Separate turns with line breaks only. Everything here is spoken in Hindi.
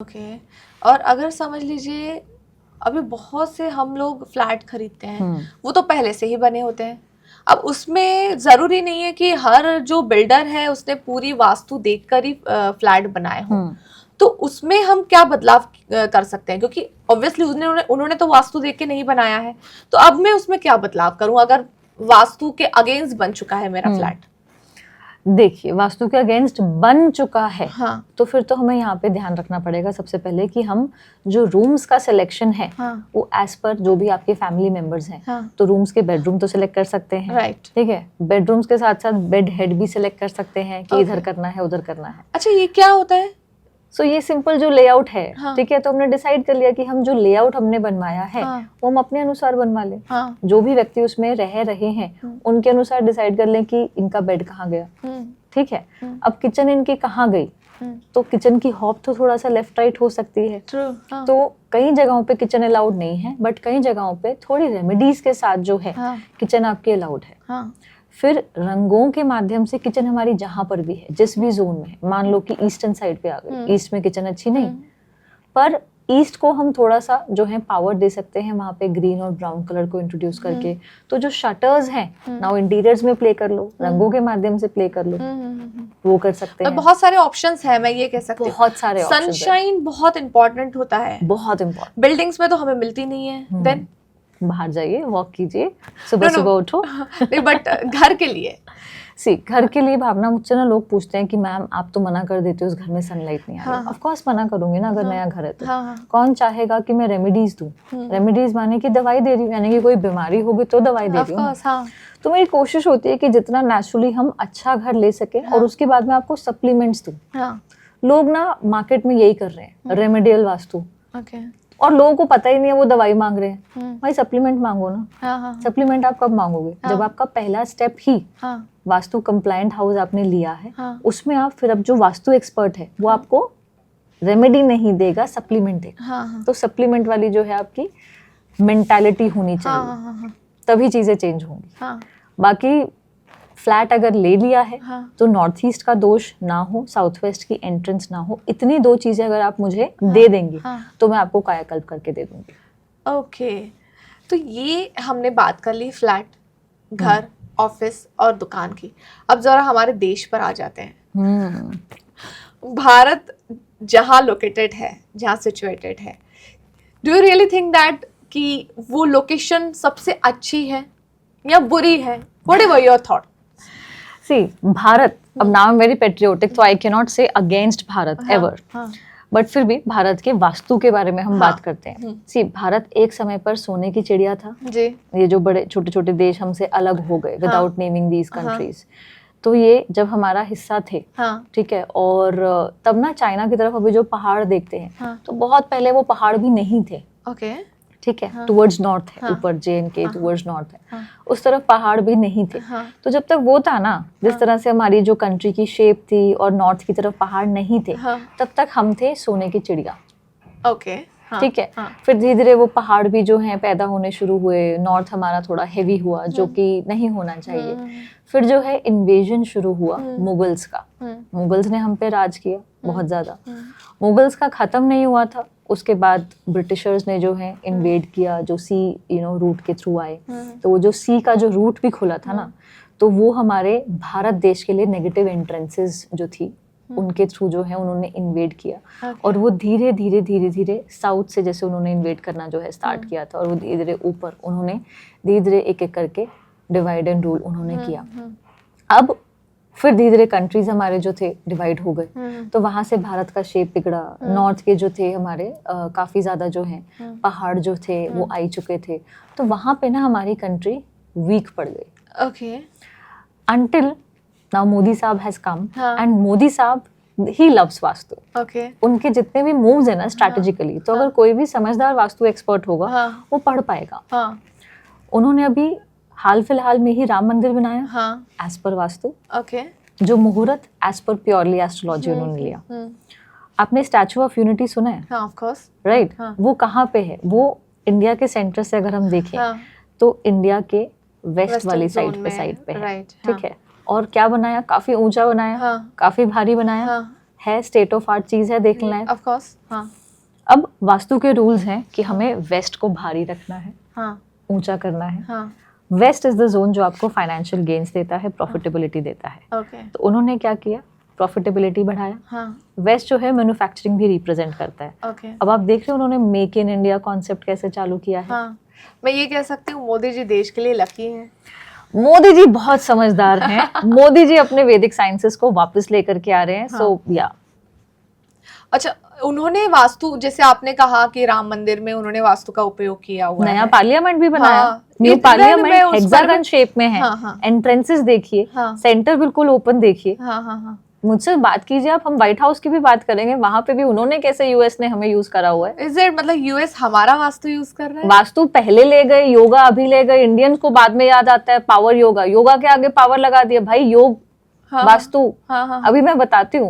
ओके। और अगर समझ लीजिए अभी बहुत से हम लोग फ्लैट खरीदते हैं, वो तो पहले से ही बने होते हैं। अब उसमें जरूरी नहीं है कि हर जो बिल्डर है उसने पूरी वास्तु देखकर ही फ्लैट बनाए हो। तो उसमें हम क्या बदलाव कर सकते हैं, क्योंकि ऑब्वियसली उन्होंने तो वास्तु देख के नहीं बनाया है। तो अब मैं उसमें क्या बदलाव करूं अगर वास्तु के अगेंस्ट बन चुका है मेरा फ्लैट?
देखिए, वास्तु के अगेंस्ट बन चुका है,
हाँ।
तो फिर तो हमें यहाँ पे ध्यान रखना पड़ेगा सबसे पहले कि हम जो रूम्स का सिलेक्शन है,
हाँ।
वो एज पर जो भी आपके फैमिली मेंबर्स हैं,
हाँ।
तो रूम्स के बेडरूम तो सिलेक्ट कर सकते हैं,
राइट।
ठीक है। बेडरूम्स के साथ साथ बेड हेड भी सिलेक्ट कर सकते हैं कि इधर
Okay.
करना है उधर करना है।
अच्छा, ये क्या होता है?
सो ये सिंपल जो लेआउट है,
हाँ।
ठीक है, तो हमने डिसाइड कर लिया कि हम जो लेआउट हमने बनवाया है,
हाँ।
वो हम अपने अनुसार बनवा लें।
हाँ।
जो भी व्यक्ति उसमें रह रहे हैं उनके अनुसार डिसाइड कर लें कि इनका बेड कहाँ गया, ठीक है। अब किचन इनकी कहाँ गई, तो किचन की हॉब तो थोड़ा सा लेफ्ट राइट हो सकती है।
हाँ।
तो कई जगहों पे किचन अलाउड नहीं है, बट कई जगहों पे थोड़ी रेमेडीज के साथ जो है किचन आपकी अलाउड है।
हाँ।
फिर रंगों के माध्यम से किचन हमारी जहां पर भी है, जिस भी जोन में, मान लो कि ईस्टर्न साइड पे आ गई, ईस्ट में किचन अच्छी नहीं, पर ईस्ट को हम थोड़ा सा जो है पावर दे सकते हैं वहां पे ग्रीन और ब्राउन कलर को इंट्रोड्यूस करके। तो जो शटर्स हैं नाउ इंटीरियर्स में प्ले कर लो, रंगों के माध्यम से प्ले कर लो, वो कर सकते हैं।
बहुत सारे ऑप्शंस हैं, मैं ये कह सकती हूँ।
बहुत सारे ऑप्शंस हैं।
सनशाइन बहुत इंपॉर्टेंट होता है,
बहुत इंपॉर्टेंट।
बिल्डिंग्स में तो हमें मिलती नहीं है। देन
बाहर जाइए, वॉक कीजिए, सुबह सुबह उठो।
नहीं, बट घर के लिए
घर के लिए भावना, मुझसे ना लोग पूछते हैं कि मैम आप तो मना कर देते हो, उस घर में सनलाइट नहीं आ रही। ऑफ कोर्स मना करूंगी ना, अगर नया घर है तो। कौन चाहेगा कि मैं रेमेडीज दूं? रेमेडीज माने कि दवाई दे रही हूँ, यानी कि कोई बीमारी होगी तो दवाई दे रही हूँ। तो मेरी कोशिश होती है कि जितना नेचुरली हम अच्छा घर ले सके, और उसके बाद में आपको सप्लीमेंट्स दूं। लोग ना मार्केट में यही कर रहे हैं, रेमेडियल वास्तु, और लोगों को पता ही नहीं है, वो दवाई मांग रहे हैं। भाई सप्लीमेंट मांगो ना। सप्लीमेंट आप कब मांगोगे? जब आपका पहला स्टेप ही वास्तु कंप्लायंट हाउस आपने लिया है, उसमें आप फिर अब जो वास्तु एक्सपर्ट है वो आपको रेमेडी नहीं देगा, सप्लीमेंट देगा। तो सप्लीमेंट वाली जो है आपकी मेंटालिटी होनी चाहिए, तभी चीजें चेंज होंगी। बाकी फ्लैट अगर ले लिया है तो नॉर्थ ईस्ट का दोष ना हो, साउथ वेस्ट की एंट्रेंस ना हो, इतनी दो चीजें अगर आप मुझे दे देंगे तो मैं आपको कायाकल्प करके दे दूंगी। ओके,
तो ये हमने बात कर ली फ्लैट, घर, ऑफिस और दुकान की। अब जरा हमारे देश पर आ जाते हैं। भारत जहाँ लोकेटेड है, जहाँ सिचुएटेड है, do you really think that कि वो लोकेशन सबसे अच्छी है या बुरी है? Whatever your thought?
See Bharat, अब now I am very patriotic, तो I can not say against Bharat ever, but फिर भी भारत के वास्तु के बारे में हम बात करते हैं। सी भारत एक समय पर सोने की चिड़िया था जी। ये जो बड़े छोटे छोटे देश हमसे अलग हो गए विदाउट नेमिंग दीज कंट्रीज, तो ये जब हमारा हिस्सा थे, ठीक है, और तब ना चाइना की तरफ अभी जो पहाड़ देखते हैं, तो बहुत पहले वो पहाड़ भी नहीं थे।
ओके,
ठीक है, टुवर्ड्स नॉर्थ है, ऊपर जे&के टुवर्ड्स नॉर्थ है, उस तरफ पहाड़ भी नहीं थे। तो जब तक वो था ना, जिस तरह से हमारी जो कंट्री की शेप थी और नॉर्थ की तरफ पहाड़ नहीं थे, तब तक हम थे सोने की चिड़िया।
ओके,
ठीक है। फिर धीरे धीरे वो पहाड़ भी जो हैं पैदा होने शुरू हुए, नॉर्थ हमारा थोड़ा हेवी हुआ, जो कि नहीं होना चाहिए। फिर जो है इन्वेजन शुरू हुआ मुगल्स का, मुगल्स ने हम पे राज किया बहुत ज्यादा। मुगल्स का खत्म नहीं हुआ था, उसके बाद ब्रिटिशर्स ने जो है इन्वेड किया, जो सी रूट के थ्रू आए। तो वो जो सी का जो रूट भी खुला था ना, तो वो हमारे भारत देश के लिए नेगेटिव एंट्रेंसेस जो थी उनके थ्रू जो है उन्होंने इन्वेड किया। और वो धीरे धीरे धीरे धीरे साउथ से जैसे उन्होंने इन्वेड करना जो है स्टार्ट किया था, और वो धीरे धीरे ऊपर उन्होंने धीरे धीरे एक एक करके डिवाइड एंड रूल उन्होंने किया। अब फिर धीरे धीरे कंट्रीज हमारे जो थे डिवाइड हो गए, तो वहां से भारत का शेप बिगड़ा। नॉर्थ के जो थे हमारे काफी ज्यादा जो है पहाड़ जो थे वो आई चुके थे, तो वहां पे ना हमारी कंट्री वीक पड़ गई।
ओके,
अंटिल नाउ मोदी साहब हैज कम, एंड मोदी साहब ही लव्स वास्तु।
ओके,
उनके जितने भी मूव्स है ना स्ट्रैटेजिकली, तो अगर कोई भी समझदार वास्तु एक्सपर्ट होगा वो पढ़ पाएगा। उन्होंने अभी हाल फिलहाल में ही राम मंदिर बनाया एज पर वास्तु।
ओके,
जो मुहूर्त एज पर प्योरली एस्ट्रोलॉजी उन्होंने लिया। आपने स्टैचू ऑफ यूनिटी सुना है?
Of course,
right. वो कहाँ पे है? वो इंडिया के सेंटर से अगर हम देखें तो इंडिया के वेस्ट वाली साइड पे है, ठीक है। और क्या बनाया? काफी ऊंचा बनाया, काफी भारी बनाया, है, स्टेट ऑफ आर्ट चीज है, देखना है।
ऑफ कोर्स, हाँ।
अब वास्तु के रूल्स हैं कि हमें वेस्ट को भारी रखना है,
हाँ,
ऊंचा करना है।
हाँ,
वेस्ट इज द जोन जो आपको फाइनेंशियल गेन्स देता है, प्रॉफिटेबिलिटी देता है।
ओके,
तो उन्होंने क्या किया, प्रॉफिटेबिलिटी बढ़ाया।
हाँ,
वेस्ट जो है मैन्युफैक्चरिंग भी रिप्रेजेंट करता है।
ओके,
अब आप देख रहे हो उन्होंने मेक इन इंडिया कॉन्सेप्ट कैसे चालू किया है।
हाँ। मैं ये कह सकती हूँ मोदी जी देश के लिए लकी हैं।
मोदी जी बहुत समझदार हैं। मोदी जी अपने वैदिक साइंसेस को वापस लेकर के आ रहे हैं। सो या
अच्छा, उन्होंने वास्तु, जैसे आपने कहा कि राम मंदिर में उन्होंने वास्तु का उपयोग किया हुआ है।
नया पार्लियामेंट भी बनाया।
हाँ,
न्यू
मैं
पार्लियामेंट
उस पर
हेक्सागन शेप में है।
हाँ, हाँ।
एंट्रेंसेस देखिए,
हाँ।
सेंटर बिल्कुल ओपन देखिए।
हाँ, हाँ, हाँ।
मुझसे बात कीजिए आप, हम व्हाइट हाउस की भी बात करेंगे, वहां पे भी उन्होंने कैसे यूएस ने हमें यूज करा हुआ है।
इज इट, मतलब यूएस हमारा वास्तु यूज कर रहा है?
वास्तु पहले ले गए, योगा अभी ले गए। इंडियंस को बाद में याद आता है पावर योगा, योगा के आगे पावर लगा दिया भाई। योग
हाँ,
वास्तु
हाँ, हाँ।
अभी मैं बताती हूँ।